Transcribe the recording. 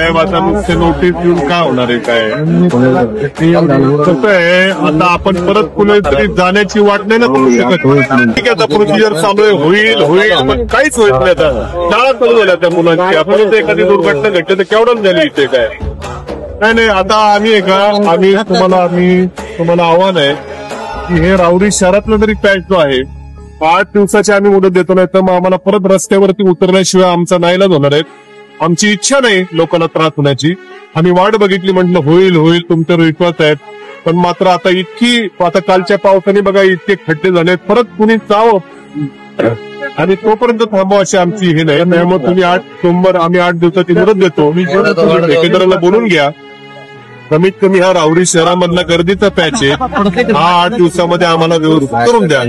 साहेब आता नुसते नोटीस देऊन काय होणार आहे काय कसं आहे आता आपण परत कुणीतरी जाण्याची वाट नाही ना करू शकत. ठीक आहे आता प्रोसिजर चालू आहे होईल पण काहीच होत नाही. आता शाळा चालू झाल्या त्या मुलांची आपण एखादी दुर्घटना घडली तर केवढं झाली इथे काय नाही आता आम्ही तुम्हाला आव्हान आहे की हे राहुरी शहरातलं तरी पॅच जो आहे 8 दिवसाची आम्ही मुदत देतो नाही तर मग आम्हाला परत रस्त्यावरती उतरल्याशिवाय आमचा नाईलाज होणार आहे. आमची इच्छा नाही लोकांना त्रास होण्याची. आम्ही वाट बघितली म्हटलं होईल तुमचे रिक्वेस्ट आहेत पण मात्र आता कालच्या पावसाने बघा इतके खड्डे झाले परत कुणी जावं आणि तोपर्यंत थांबवा अशी आमची हे नाही. त्यामुळे तुम्ही आम्ही 8 दिवसाची मुदत देतो. ठेकेदाराला बोलून घ्या. कमीत कमी हा राहुरी शहरामधला गर्दीचा पॅच आहे. हा 8 दिवसामध्ये आम्हाला व्यवस्थित करून द्या.